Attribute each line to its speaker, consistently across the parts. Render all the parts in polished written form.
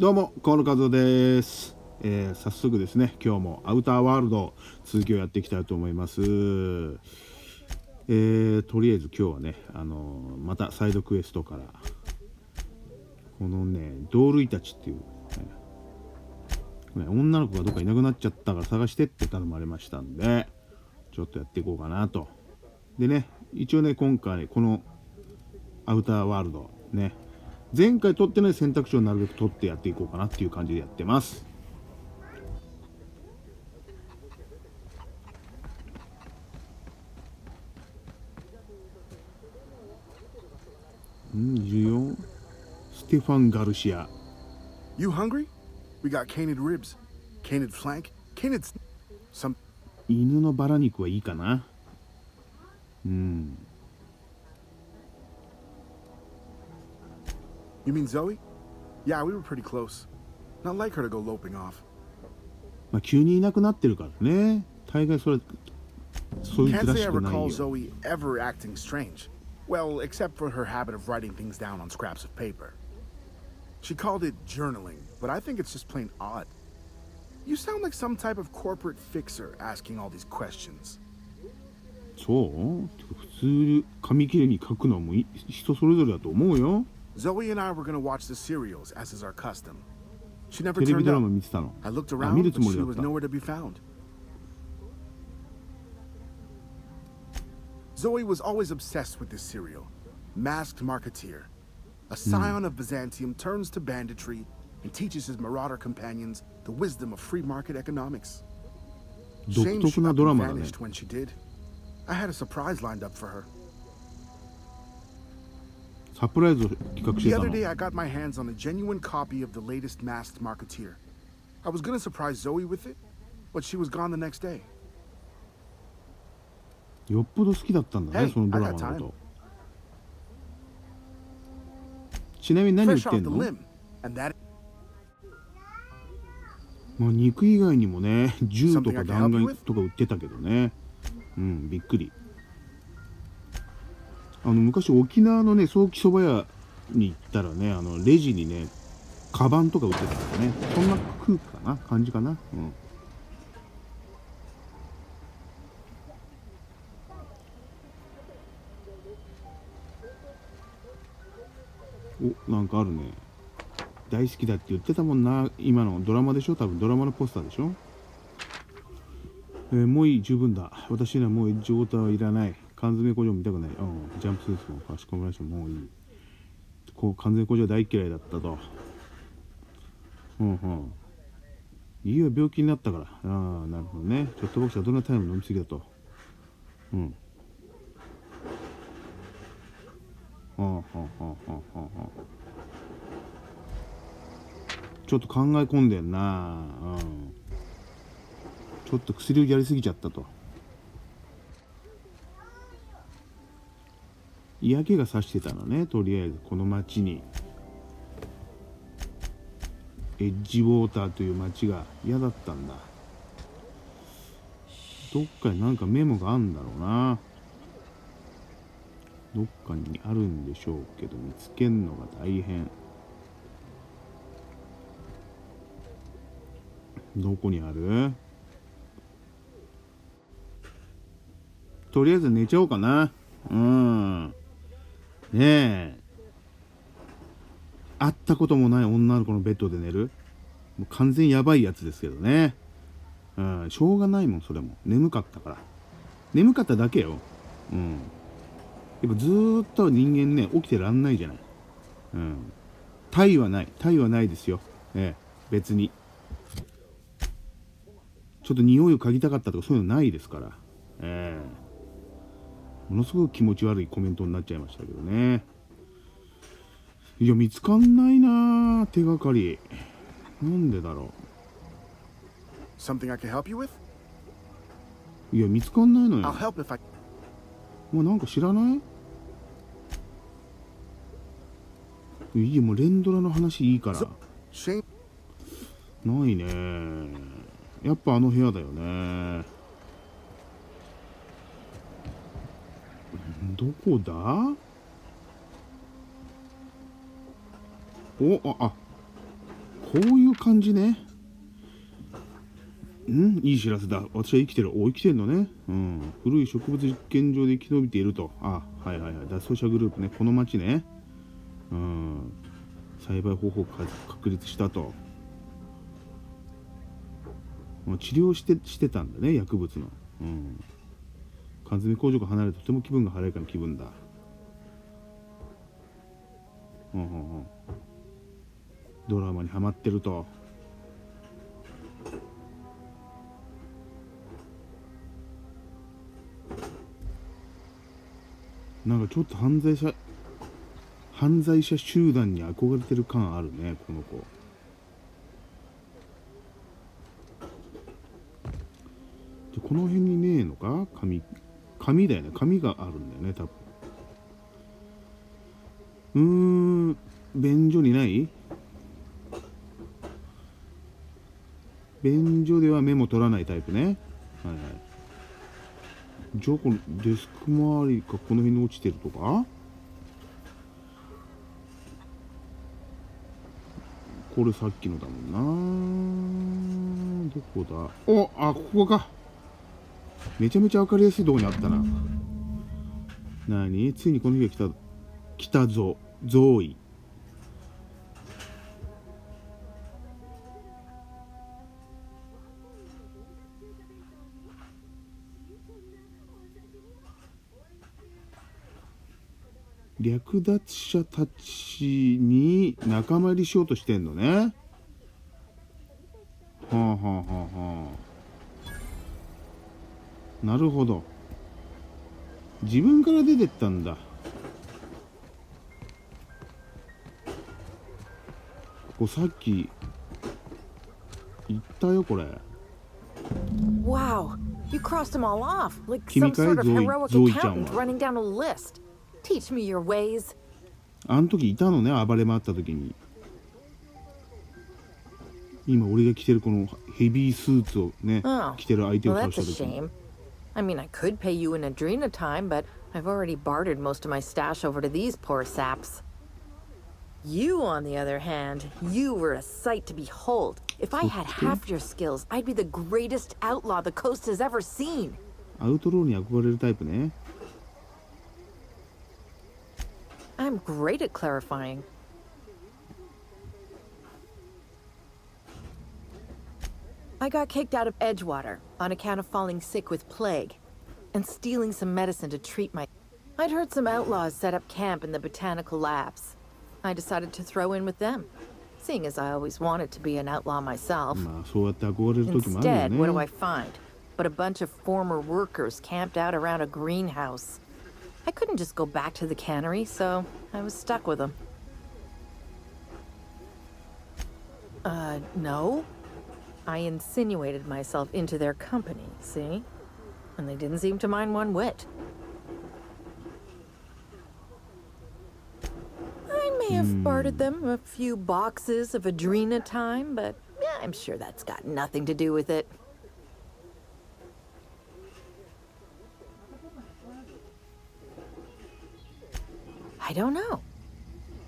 Speaker 1: どうも河野和夫です。早速ですね、今日もアウターワールド続きをやっていきたいと思います。とりあえず今日はね、またサイドクエストからこのね同類たちっていう、女の子がどっかいなくなっちゃったから探してって頼まれましたんで、ちょっとやっていこうかなと。でね、一応ね今回このアウターワールドね、前回取ってない選択肢をなるべく取ってやっていこうかなっていう感じでやってます。14ステファン・ガルシア。
Speaker 2: You hungry? We got canid ribs, canid flank, canid some.
Speaker 1: 犬のバラ肉はいいかな。
Speaker 2: You mean Zoe? Yeah, we were pretty close. Not like her to go loping off.
Speaker 1: まあ急にいなくなってるからね。大概そういう
Speaker 2: Can't
Speaker 1: ら
Speaker 2: say
Speaker 1: し
Speaker 2: I
Speaker 1: くない
Speaker 2: recall
Speaker 1: よ。
Speaker 2: Zoe ever acting strange. Well, except for her habit of writing things down on scraps of paper. She called it journaling, but I think it's just plain odd. You sound like some type of corporate fixer asking all these questions.
Speaker 1: そう普通紙切れに書くのも人それぞれだと思うよ。
Speaker 2: Zoe and I were gonna watch the serials, as is our custom. She never
Speaker 1: テレビ
Speaker 2: turned
Speaker 1: ドラマ
Speaker 2: up.
Speaker 1: 見てたの。
Speaker 2: I looked
Speaker 1: 見る
Speaker 2: around,
Speaker 1: つ
Speaker 2: but
Speaker 1: もり
Speaker 2: she
Speaker 1: だっ
Speaker 2: was
Speaker 1: た。
Speaker 2: nowhere to be found. Zoe was always obsessed with this serial, Masked Marketeer. A scion of Byzantium turns to banditry and teaches his marauder companions the wisdom of free market economics.
Speaker 1: 独
Speaker 2: Shame
Speaker 1: 特
Speaker 2: she
Speaker 1: な
Speaker 2: up
Speaker 1: ドラ
Speaker 2: and
Speaker 1: マだね。
Speaker 2: vanished when she did. I had a surprise lined up for her.
Speaker 1: サプライズを企画して
Speaker 2: The
Speaker 1: た
Speaker 2: other
Speaker 1: の。
Speaker 2: day, I got my hands on a genuine copy of the latest Masked Marketeer. I was gonna surprise Zoe with it, but she was gone the next day.
Speaker 1: よっぽど好きだったんだね、
Speaker 2: Hey,
Speaker 1: そのド
Speaker 2: I
Speaker 1: ラ
Speaker 2: got
Speaker 1: マのこ
Speaker 2: time.
Speaker 1: と。ちなみに何売っ
Speaker 2: Fresh
Speaker 1: て
Speaker 2: off
Speaker 1: ん
Speaker 2: the
Speaker 1: の？
Speaker 2: limb, and that
Speaker 1: まあ肉以外にもね、銃と
Speaker 2: something
Speaker 1: か
Speaker 2: I can
Speaker 1: 弾
Speaker 2: help you
Speaker 1: 丸
Speaker 2: with?
Speaker 1: とか売ってたけどね。びっくり。昔沖縄のねソーキそば屋に行ったらね、レジにねカバンとか売ってたからね、そんな空気かな、感じかな。お、なんかあるね。大好きだって言ってたもんな。今のドラマでしょ、多分ドラマのポスターでしょ。もういい、十分だ。私にはもうエッジウォーターはいらない。缶詰工場見たくない。ジャンプスーツもかしこまりました。もういい。缶詰工場大嫌いだったと。家は病気になったから。なるほどね。ちょっと僕はどんなタイム飲みすぎだと。ちょっと考え込んでんな。ちょっと薬をやりすぎちゃったと。嫌気がさしてたのね。とりあえずこの町にエッジウォーターという町が嫌だったんだ。どっかになんかメモがあるんだろうな。どっかにあるんでしょうけど見つけんのが大変。どこにある？とりあえず寝ちゃおうかな。ねえ、会ったこともない女の子のベッドで寝る、もう完全やばいやつですけどね。しょうがないもん。それも眠かったから。眠かっただけよ。やっぱずーっと人間ね起きてらんないじゃない。体はないですよ。別にちょっと匂いを嗅ぎたかったとかそういうのないですから。ものすごく気持ち悪いコメントになっちゃいましたけどね。いや見つかんないな、手がかり。なんでだろ
Speaker 2: something I can help you with?
Speaker 1: う。いや見つかんないの
Speaker 2: I'll
Speaker 1: よ。
Speaker 2: help if I.
Speaker 1: もうなんか知らない？いやもう連ドラの話いいから。
Speaker 2: Shame.
Speaker 1: ないね。やっぱあの部屋だよね。どこだ？こういう感じね。いい知らせだ。私は生きてる。生きてるのね。古い植物実験場で生き延びていると。はいはいはい。脱走者グループね。この町ね。栽培方法を確立したと。治療してたんだね、薬物の。缶詰工場が離れてとても気分が晴れやかな気分だ。ドラマにハマってると。なんかちょっと犯罪者集団に憧れてる感あるね、この子。でこの辺にねえのか、紙だよね。紙があるんだよね、多分。便所にない？便所ではメモ取らないタイプね。はいはい。じゃあこのデスク周りかこの辺に落ちてるとか？これさっきのだもんな。どこだ？ここか。めちゃめちゃ分かりやすいとこにあったな。ついにこの日が来たぞ。ゾーイ。略奪者たちに仲間入りしようとしてんのね。なるほど。自分から出てったんだ。ここさっき言ったよ、これ。
Speaker 3: Wow, you crossed them all off like some sort of heroic accountant running down a list. Teach me your ways.
Speaker 1: あの時いたのね、暴れ回った時に。今俺が着てるこのヘビースーツをね、着てる相手を倒した時に。
Speaker 3: I mean, I could pay you in Adrena time, but I've already bartered most of my stash over to these poor saps. You, on the other hand, you were a sight to behold. If I had half your skills, I'd be the greatest outlaw the coast has ever seen.
Speaker 1: アウトローに憧れるタイプね。
Speaker 3: I'm great at clarifying. I got kicked out of Edgewater on account of falling sick with plague and stealing some medicine to treat my... I'd heard some outlaws set up camp in the botanical labs. I decided to throw in with them, seeing as I always wanted to be an outlaw myself. Instead, what do I find? But a bunch of former workers camped out around a greenhouse. I couldn't just go back to the cannery, so I was stuck with them. No. I insinuated myself into their company, see? And they didn't seem to mind one whit. I may have bartered them a few boxes of Adrena time, but yeah, I'm sure that's got nothing to do with it. I don't know.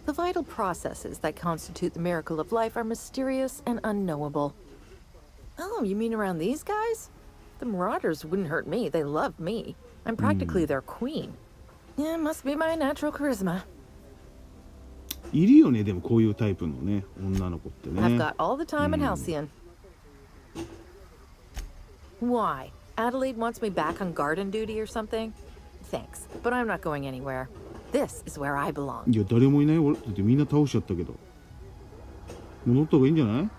Speaker 3: The vital processes that constitute the miracle of life are mysterious and unknowable. Oh, you mean around these guys? The Marauders wouldn't hurt me. They love me. I'm practically their queen. Yeah, must be my natural charisma.
Speaker 1: いるよね、でもこういうタイプのね、女の子ってね。
Speaker 3: I've got all the time in Halcyon. Why? Adelaide wants me back on garden duty or something? Thanks, but I'm not going anywhere. This is where I belong.
Speaker 1: いや、誰もいない。俺だってみんな倒しちゃったけど。戻った方がいいんじゃない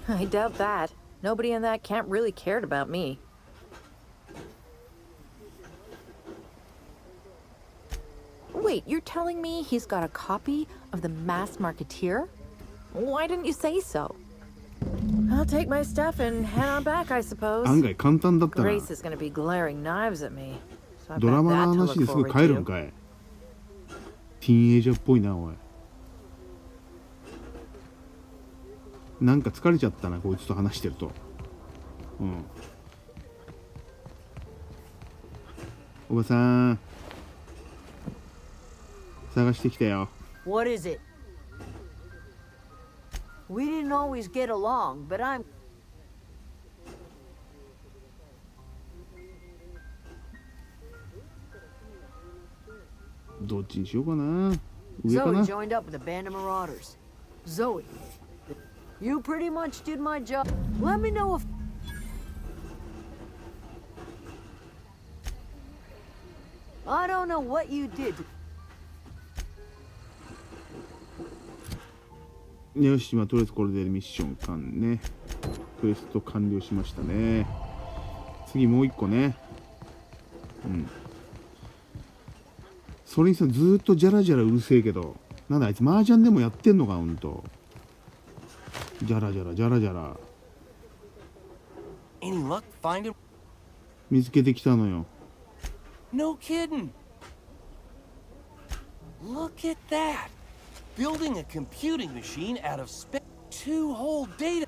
Speaker 1: ？I
Speaker 3: doubt that. Nobody in that camp really cared about me. Wait, you're telling me he's got a copy of the Mass Marketeer? Why didn't you say so? I'll take my stuff and head on back, I suppose.
Speaker 1: 案外簡単だったな。
Speaker 3: Grace is going to be glaring knives at me. So I
Speaker 1: ドラ
Speaker 3: bet
Speaker 1: マ
Speaker 3: that
Speaker 1: の
Speaker 3: to
Speaker 1: 話
Speaker 3: look
Speaker 1: ですぐ
Speaker 3: forward
Speaker 1: 帰るん
Speaker 3: to.
Speaker 1: かい。ティーンエイジャーっぽいな、おい。なんか疲れちゃったな、こいつと話してると。おばさん。探してきたよ。
Speaker 4: What is it? We didn't always get along, but I'm.
Speaker 1: どっちにしようかな。上かな。
Speaker 4: Zoe joined up with a band of marauders. Zoe, you pretty much did my job. Let me know if. I don't know what you did.
Speaker 1: よし、とりあえずこれでミッション完ね。クエスト完了しましたね。次もう一個ね。それにさ、ずーっとジャラジャラうるせえけど、なんだあいつ麻雀でもやってんのか、ほんと。ジャラジャラジャラジャラ。
Speaker 5: Any luck finding?
Speaker 1: 見つけてきたのよ。
Speaker 5: No kidding. Look at that. Building a computing machine out of two whole data.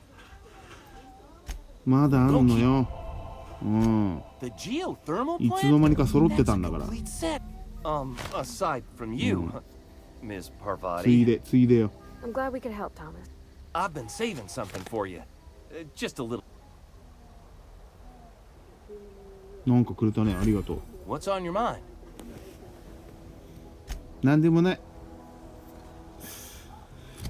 Speaker 1: まだあるのよ。
Speaker 5: The geothermal
Speaker 1: いつの
Speaker 5: plant?
Speaker 1: 間にか揃ってたんだ
Speaker 5: That's
Speaker 1: から。
Speaker 5: a complete set. Aside from you, Ms.
Speaker 1: つい
Speaker 5: Parvati,
Speaker 1: で、ついでよ。
Speaker 6: I'm glad we could help, Thomas.
Speaker 5: I've been saving something for you. Just a little.
Speaker 1: なんかくれたね。ありがとう。
Speaker 5: What's on your mind?
Speaker 1: なんでもない。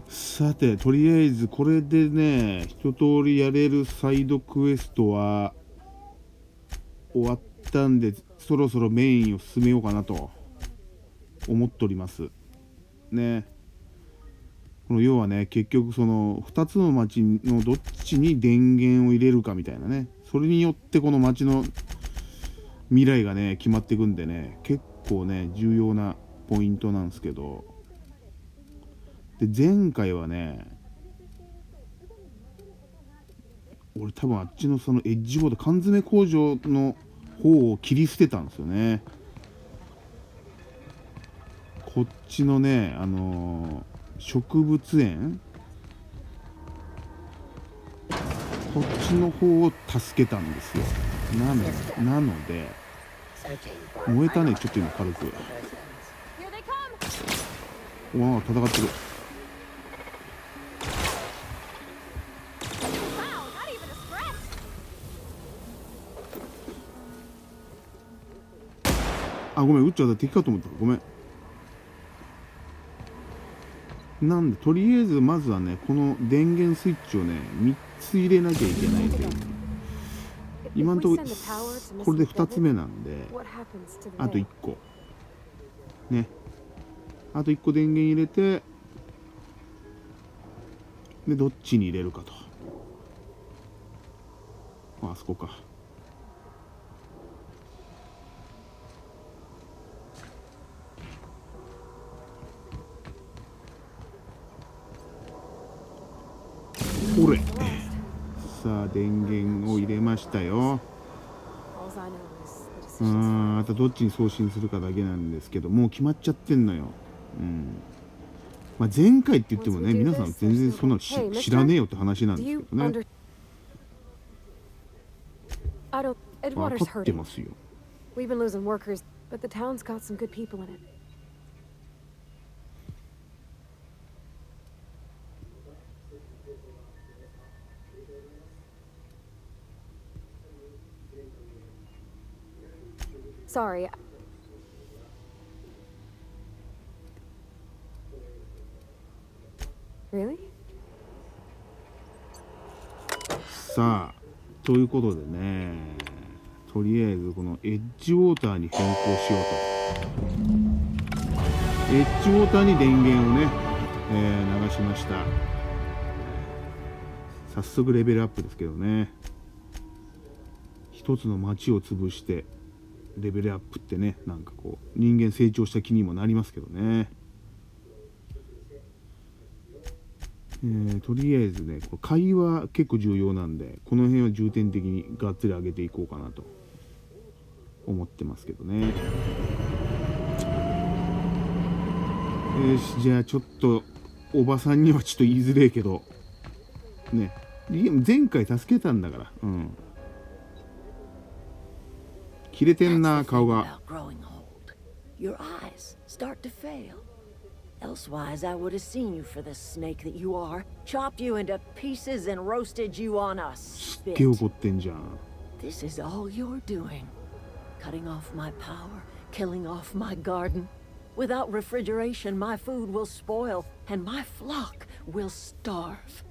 Speaker 1: さて、とりあえずこれでね、一通りやれるサイドクエストは終わったんで、そろそろメインを進めようかなと思っておりますね。この要はね、結局その2つの町のどっちに電源を入れるかみたいなね、それによってこの町の未来がね決まっていくんでね、結構ね重要なポイントなんですけど、で前回はね、俺多分あっちのそのエッジボード缶詰工場の方を切り捨てたんですよね。こっちのね、植物園、こっちの方を助けたんですよ。なので燃えたね、ちょっと今軽く。わあ、戦ってる。あ、ごめん、撃っちゃった。敵かと思った。ごめん。なんで、とりあえずまずはね、この電源スイッチをね、3つ入れなきゃいけないという。今のところこれで2つ目なんで、あと1個ね、あと1個電源入れて、でどっちに入れるかと。あそこか。ほれ、さあ電源を入れましたよ。あとどっちに送信するかだけなんですけど、もう決まっちゃってんのよ。前回って言ってもね、皆さん全然そんなの知らねえよって話なんですけどね。分かってますよ。
Speaker 6: We've been losing workers, but the town's got some good people in it. Sorry. Really?
Speaker 1: さあ、ということでね、とりあえずこのエッジウォーターに変更しようと。エッジウォーターに電源をね、流しました。早速レベルアップですけどね。一つの町を潰してレベルアップってね、なんかこう人間成長した気にもなりますけどね。とりあえずね、会話結構重要なんで、この辺は重点的にがっつり上げていこうかなと思ってますけどね。よし、じゃあちょっとおばさんにはちょっと言いづれえけどね、前回助けたんだから。切れてんな、顔が。
Speaker 4: Elsewise, I would have seen you for the snake that you are, chopped you into pieces and roasted you on a
Speaker 1: すっげえ
Speaker 4: spit.
Speaker 1: 怒ってんじゃん。
Speaker 4: This is all you're doing. Cutting off my power, killing off my garden. Without refrigeration, my food will spoil, and my flock will starve.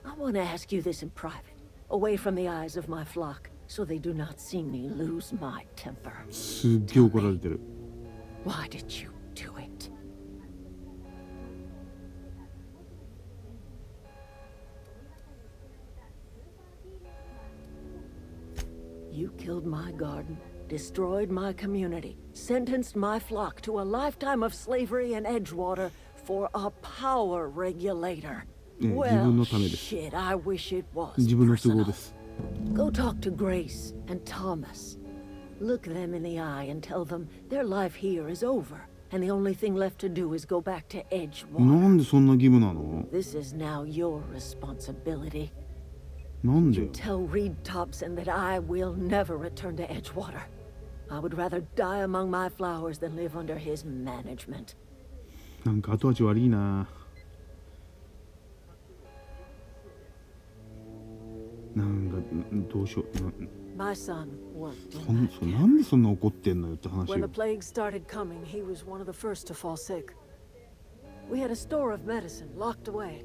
Speaker 4: I want to ask you this in private, away from the eyes of my flock, so they do not see me lose my temper.
Speaker 1: すっげえ怒られてる。
Speaker 4: Why did you do it? You killed my garden, destroyed my community, sentenced my flock to a lifetime of slavery in Edgewater for a power regulator.
Speaker 1: 自分
Speaker 4: Well,
Speaker 1: のためです。
Speaker 4: shit, I wish it was
Speaker 1: 自分の都合
Speaker 4: personal.
Speaker 1: です。
Speaker 4: Go talk to Grace and Thomas. Look them in the eye and tell them their life here is over, and the only thing left to do is go back to
Speaker 1: な
Speaker 4: Edgewater.
Speaker 1: んでそんな義務なの？
Speaker 4: This is now your responsibility.
Speaker 1: なんでよ。
Speaker 4: Tell Reed Thompson that I will never return to Edgewater. I would rather die among my flowers than live under his management.
Speaker 1: なんか後味悪いな。なんかどうしよう。
Speaker 4: My son worked
Speaker 1: そ
Speaker 4: in
Speaker 1: ん
Speaker 4: that
Speaker 1: なんでそんな怒ってんのよって話
Speaker 4: When
Speaker 1: よ
Speaker 4: the。plague started coming, he was one of the first to fall sick. We had a store of medicine locked away,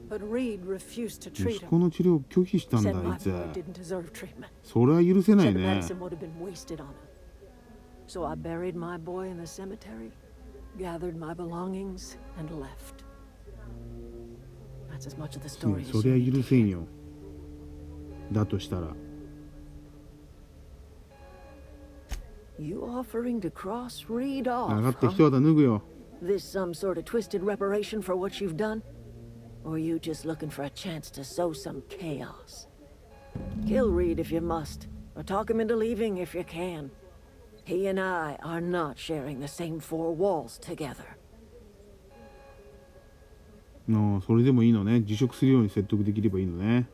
Speaker 4: but Reed refused to
Speaker 1: 息
Speaker 4: treat
Speaker 1: 子
Speaker 4: him.
Speaker 1: の治療を拒否したんだ
Speaker 4: Said
Speaker 1: あ
Speaker 4: my
Speaker 1: いつ。
Speaker 4: boy didn't deserve treatment.
Speaker 1: それは許せない
Speaker 4: Said the
Speaker 1: ね。
Speaker 4: medicine would have been wasted on him. So I buried my boy in the cemetery, gathered my belongings, and left. That's as much of the
Speaker 1: うん
Speaker 4: story
Speaker 1: そ
Speaker 4: as
Speaker 1: り
Speaker 4: you
Speaker 1: ゃ
Speaker 4: need
Speaker 1: 許
Speaker 4: to
Speaker 1: せん
Speaker 4: hear.
Speaker 1: よ。だとしたら。
Speaker 4: You offering to cross Reed
Speaker 1: 上が
Speaker 4: off,
Speaker 1: って一
Speaker 4: huh?
Speaker 1: 肌脱ぐよ。
Speaker 4: This some sort of twisted reparation for what you've done? Or you just looking for a chance to sow some chaos? Kill Reed if you must, or talk him into leaving if you can. He and I are not sharing the same four walls together.
Speaker 1: それでもいいのね。辞職するように説得できればいいのね。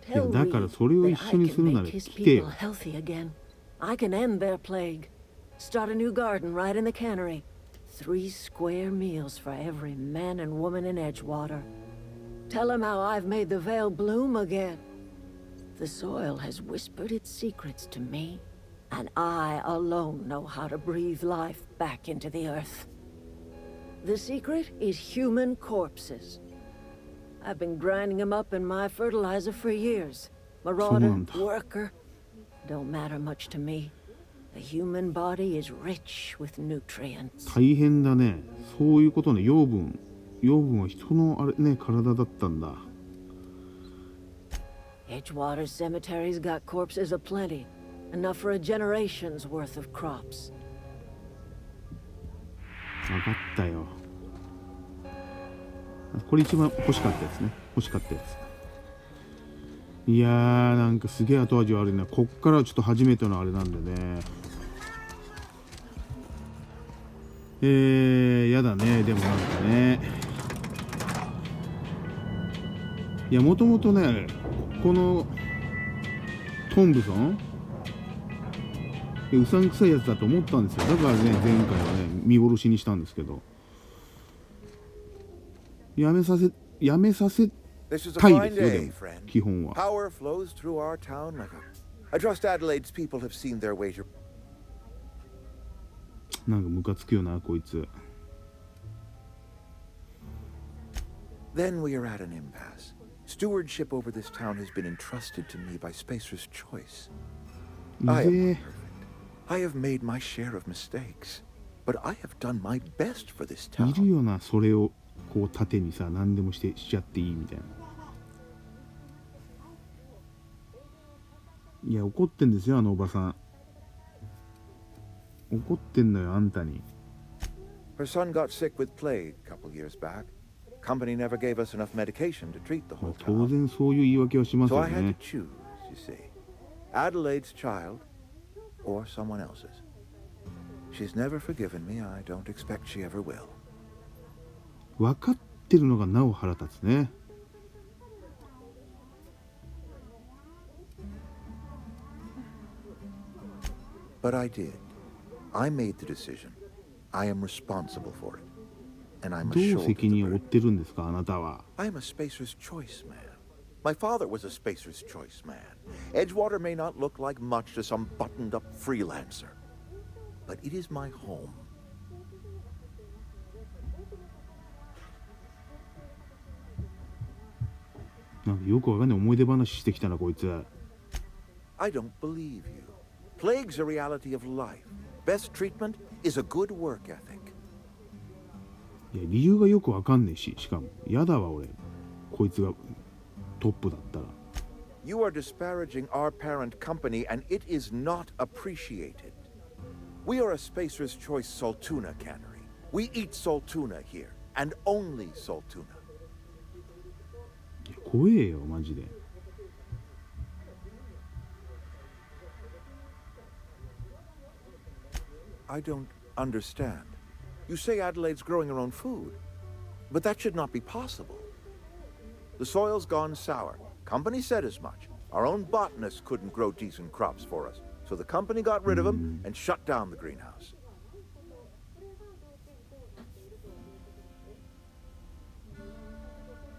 Speaker 4: Tell
Speaker 1: だから
Speaker 4: Reed
Speaker 1: それを
Speaker 4: that
Speaker 1: 一
Speaker 4: I
Speaker 1: 緒にす
Speaker 4: can
Speaker 1: るなら
Speaker 4: make his
Speaker 1: 来てよ
Speaker 4: people。healthy again. I can end their plague. Start a new garden right in the cannery. 3 square meals for every man and woman in Edgewater. Tell him how I've made the Vale bloom again. The soil has whispered its secrets to me, and I alone know how to breathe life back into the earth. The secret is human corpses. I've been grinding them up in my fertilizer for years. Marauder,
Speaker 1: Sonunda.
Speaker 4: worker, don't matter much to me. The human body is rich with nutrients.
Speaker 1: 大変だね。そういうことね。養分は人のあれね体だったんだ。
Speaker 4: Edgewater's cemetery's got corpses aplenty, enough for a generation's worth of crops.
Speaker 1: 分かったよ。これ一番欲しかったやつね。欲しかったやつ。いやーなんかすげえ後味悪いな。こっからはちょっと初めてのあれなんでね。やだね。でもなんかね。いやもともとねこのトンブソンうさんくさいやつだと思ったんですよ。だからね前回はね見殺しにしたんですけど。やめさせ
Speaker 7: This is a
Speaker 1: たい
Speaker 7: fine
Speaker 1: ですよで
Speaker 7: day,
Speaker 1: も
Speaker 7: friend.
Speaker 1: 基本は。
Speaker 7: Power flows through our town like I trust Adelaide's people have seen their way to.
Speaker 1: なんかムカつくよなこいつ。
Speaker 7: Then we are at an impasse. Stewardship over this town has been entrusted to me by Spacer's choice.
Speaker 1: う
Speaker 7: I
Speaker 1: ぜ
Speaker 7: am
Speaker 1: え
Speaker 7: not perfect. I have made my share of mistakes, but I have done my best for this
Speaker 1: いる
Speaker 7: town.
Speaker 1: よなそれをこう盾にさ何でもしちゃっていいみたいな。いや怒ってんですよあのおばさん。怒ってんのよあんたに。
Speaker 7: Her son got sick with plague a couple years back. Company never gave us enough medication to treat the
Speaker 1: まあ
Speaker 7: whole
Speaker 1: 当
Speaker 7: town.
Speaker 1: 然そういう言い訳はします
Speaker 7: So
Speaker 1: よ
Speaker 7: I had
Speaker 1: ね
Speaker 7: to。choose, you see. Adelaide's child or someone else's. She's never forgiven me. I don't expect she ever will.
Speaker 1: 分かってるのがなお腹立つね。
Speaker 7: But I did. I made the decision. I am responsible for it. And I'm
Speaker 1: ど
Speaker 7: a
Speaker 1: う
Speaker 7: shoulder
Speaker 1: 責
Speaker 7: to
Speaker 1: 任を負っ
Speaker 7: bear.
Speaker 1: てるんですか、あなたは。
Speaker 7: I am a spacer's choice man. My father was a spacer's choice man. Edgewater may not look like much to some buttoned-up freelancer, but it is my home.
Speaker 1: なんかよくわかんない思い出話してきたな、こいつ。
Speaker 7: I don't believe you. Plague's a reality of life. Best treatment is a good work ethic.
Speaker 1: いや、理由がよくわかんねえし、しかも、やだわ、俺。こいつがトップだったら。
Speaker 7: You are disparaging our parent company, and it is not appreciated. We are a Spacer's Choice Saltuna cannery. We eat Saltuna here, and only Saltuna.
Speaker 1: いや怖えよ、マジで。
Speaker 7: I don't understand. You say Adelaide's growing her own food, but that should not be possible. The soil's gone sour. Company said as much. Our own botanist couldn't grow decent crops for us, so the company got rid of him and shut down the greenhouse.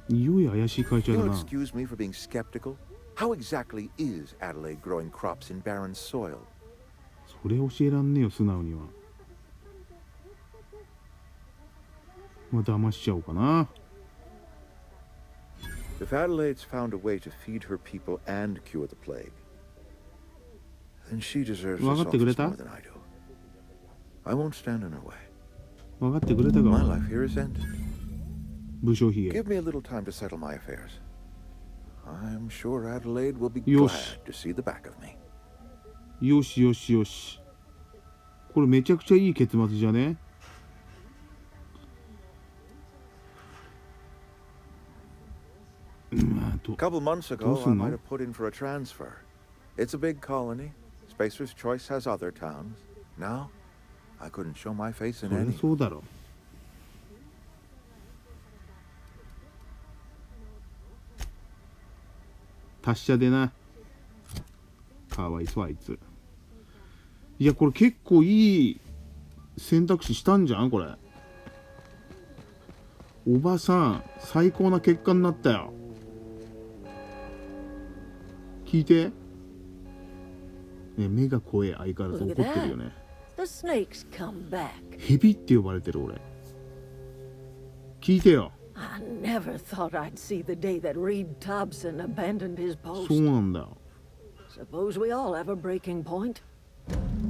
Speaker 1: いよいよ怪しい会社だ
Speaker 7: You'll
Speaker 1: な。
Speaker 7: excuse me for being skeptical? How exactly is Adelaide growing crops in barren soil?
Speaker 1: それ教えらんねえよ、素直には。まあ、騙しちゃおうかな。
Speaker 7: If Adelaide's found a way to feed her people and cure the plague, then she deserves this
Speaker 1: 分かってくれ
Speaker 7: office
Speaker 1: た？
Speaker 7: more than I do. I won't stand in her way.
Speaker 1: 分かってくれたか
Speaker 7: My life here is ended.
Speaker 1: 武将髭。
Speaker 7: Give me a little time to settle my affairs. I'm sure Adelaide will be
Speaker 1: Yosh.
Speaker 7: glad to see the back of me.
Speaker 1: よしよしよし。これめちゃくちゃいい結末じゃね？ まあ、
Speaker 7: A couple months ago, I
Speaker 1: Doesn't
Speaker 7: might
Speaker 1: know.
Speaker 7: have put in for a transfer. It's a big colony. Spacer's Choice has other towns. Now, I couldn't show my face
Speaker 1: そ
Speaker 7: in
Speaker 1: りゃ
Speaker 7: any.
Speaker 1: そうだろ。達者でな。かわいそうあいつ。いやこれ結構いい選択肢したんじゃんこれ。おばさん最高な結果になったよ。聞いて。ね、目が怖え、相変わらず怒ってるよね。
Speaker 4: The snakes come back.
Speaker 1: ヘビって呼ばれてる俺。聞いてよ。
Speaker 4: I never thought I'd see the day that Reed Thompson abandoned his
Speaker 1: そう
Speaker 4: post.
Speaker 1: なんだよ。
Speaker 4: Suppose we all have a breaking point.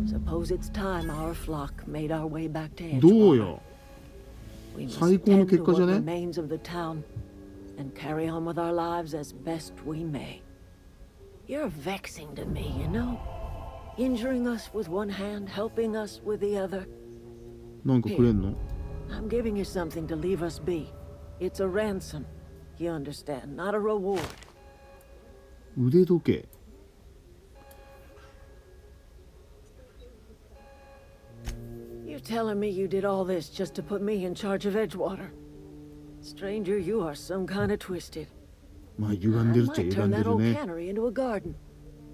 Speaker 4: Suppose it's time our flock made our way back to
Speaker 1: どう
Speaker 4: Edgewater.
Speaker 1: よ。
Speaker 4: We must
Speaker 1: 最高の
Speaker 4: tend
Speaker 1: 結
Speaker 4: to
Speaker 1: 果じゃ
Speaker 4: what
Speaker 1: ね？
Speaker 4: remains of the town and carry on with our lives as best we may. You're vexing to me, you know? Injuring us with one hand, helping us with the other.
Speaker 1: なんかくれんの？
Speaker 4: I'm giving you something to leave us be. It's a ransom. You understand, not a reward.
Speaker 1: 腕時計。
Speaker 4: You telling me you did all this just to put me in charge of Edgewater? Stranger, you are some kind of twisted.
Speaker 1: まあ歪
Speaker 4: I
Speaker 1: んでるっちゃ
Speaker 4: might
Speaker 1: 歪
Speaker 4: turn
Speaker 1: んで
Speaker 4: that
Speaker 1: る
Speaker 4: old
Speaker 1: ね。
Speaker 4: cannery into a garden.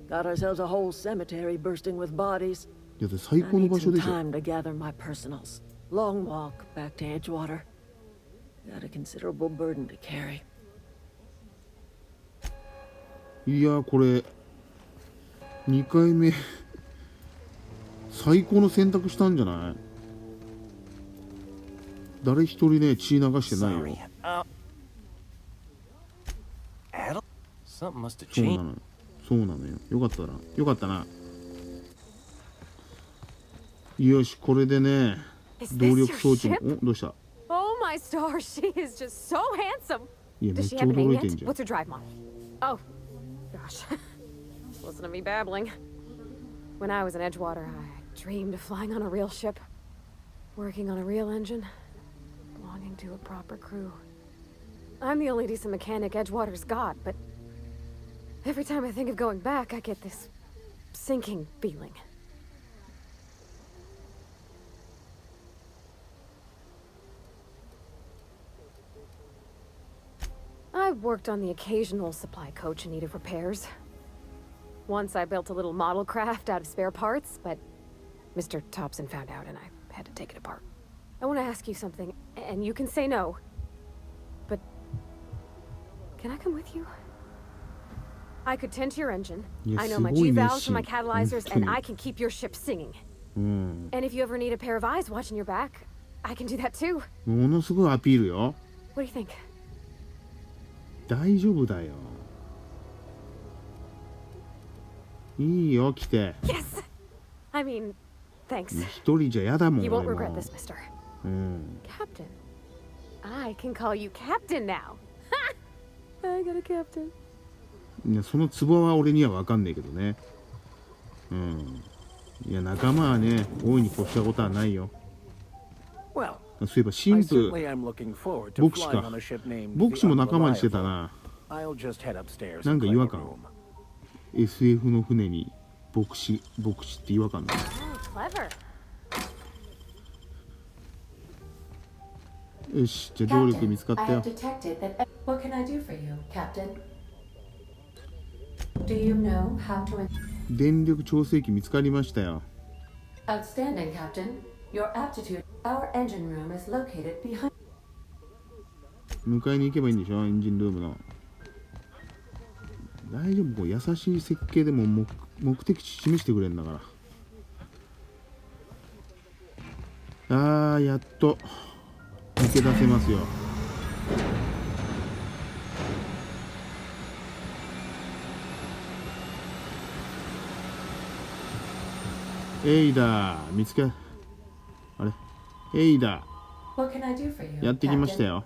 Speaker 4: Got ourselves a whole cemetery bursting with bodies.
Speaker 1: いや最
Speaker 4: I
Speaker 1: 高の
Speaker 4: need
Speaker 1: 場所
Speaker 4: some
Speaker 1: でしょ。
Speaker 4: time to gather my personals. Long walk back to Edgewater. Got a considerable burden to carry.
Speaker 1: いやこれ2回目最高の選択したんじゃない？誰一人ね血流してないよ。
Speaker 5: Sorry. Adel? Something must have
Speaker 1: そうな
Speaker 5: changed.
Speaker 1: のよ。そうなのよ。よかったな。よかったな。よしこれでね
Speaker 6: Is
Speaker 1: 動
Speaker 6: this
Speaker 1: 力装
Speaker 6: your
Speaker 1: 置も
Speaker 6: ship?
Speaker 1: おどうした？
Speaker 6: Oh my stars, she is just so handsome.
Speaker 1: いやめっ
Speaker 6: Does
Speaker 1: ち
Speaker 6: she
Speaker 1: ゃ
Speaker 6: have a name
Speaker 1: 驚いてん
Speaker 6: yet?
Speaker 1: じゃん。
Speaker 6: What's her drive model? Oh, gosh. Listen to me babbling. When I was in Edgewater, I dreamed of flying on a real ship, working on a real engine, belonging to a proper crew. I'm the only decent mechanic Edgewater's got, but every time I think of going back, I get this sinking feeling. I worked on the occasional supply coach in need of repairs. Once I built a little model craft out of spare parts, but Mr. Thompson found out and I had to take it apart. I want to ask you something, and you can say no. But can I come with you? I could tend to your engine.
Speaker 1: Yes,
Speaker 6: I know my
Speaker 1: boy,
Speaker 6: G valves and my
Speaker 1: Nishi.
Speaker 6: catalyzers, and I can keep your ship singing.
Speaker 1: うん。
Speaker 6: And if you ever need a pair of eyes watching your back, I can do that too.
Speaker 1: ものすごいアピールよ。
Speaker 6: What do you think?
Speaker 1: 大丈夫だよ。いいよ、来て。
Speaker 6: Yes! I mean, thanks.
Speaker 1: 一人じゃやだもん。
Speaker 6: You won't
Speaker 1: 俺も
Speaker 6: regret this, mister.
Speaker 1: うん。
Speaker 6: Captain. I can call you Captain now. I got a captain.
Speaker 1: いや、そのツボは俺には分かんないけどね。うん。いや、仲間はね、大いに越したことはないよ。
Speaker 8: Well,
Speaker 1: そういえば、
Speaker 8: I
Speaker 1: 神父、
Speaker 8: certainly am looking forward to
Speaker 1: 牧師
Speaker 8: flying
Speaker 1: か
Speaker 8: on a ship named
Speaker 1: 牧師
Speaker 8: the
Speaker 1: も仲間にしてた
Speaker 8: Unreliable.
Speaker 1: な。
Speaker 8: I'll just head upstairs
Speaker 1: なん
Speaker 8: and
Speaker 1: か
Speaker 8: claim
Speaker 1: 違
Speaker 8: a
Speaker 1: 和感。
Speaker 8: room.
Speaker 1: SF の船に牧師って違和感だ。
Speaker 6: Oh, clever.
Speaker 1: よし、じゃあ動力
Speaker 9: Captain,
Speaker 1: 見つかっ
Speaker 9: I
Speaker 1: たよ
Speaker 9: have。detected that. What can I do for you, Captain? Do you know how to?
Speaker 1: 電力調整器見つかりましたよ。
Speaker 9: Outstanding, Captain. Your aptitude. Our engine room is located behind.
Speaker 1: 迎えに行けばいいんでしょ、エンジンルームの。大丈夫、こう優しい設計でも目的地示してくれるんだから。やっと抜け出せますよ。エイダー見つけ、あれエイダ
Speaker 9: What can I do for you?
Speaker 1: ーやってきました
Speaker 9: Captain?
Speaker 1: よ。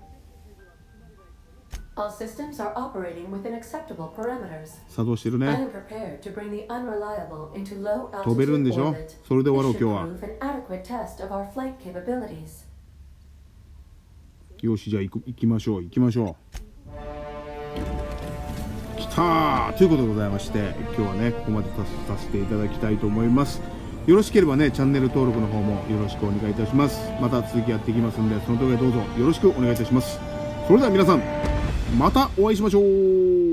Speaker 9: All systems are operating within acceptable parameters.
Speaker 1: 作動してる
Speaker 9: I
Speaker 1: ね。
Speaker 9: am prepared to bring the unreliable into low
Speaker 1: 飛べるん
Speaker 9: altitude
Speaker 1: でしょ
Speaker 9: orbit.
Speaker 1: それで終わろう
Speaker 9: This
Speaker 1: 今
Speaker 9: should
Speaker 1: 日は。
Speaker 9: prove an adequate test of our flight capabilities.
Speaker 1: よし、じゃあ行きましょう。来たーということでございまして、今日はねここまでさせていただきたいと思います。よろしければねチャンネル登録の方もよろしくお願いいたします。また続きやっていきますんで、その時はどうぞよろしくお願いいたします。それでは皆さんまたお会いしましょう。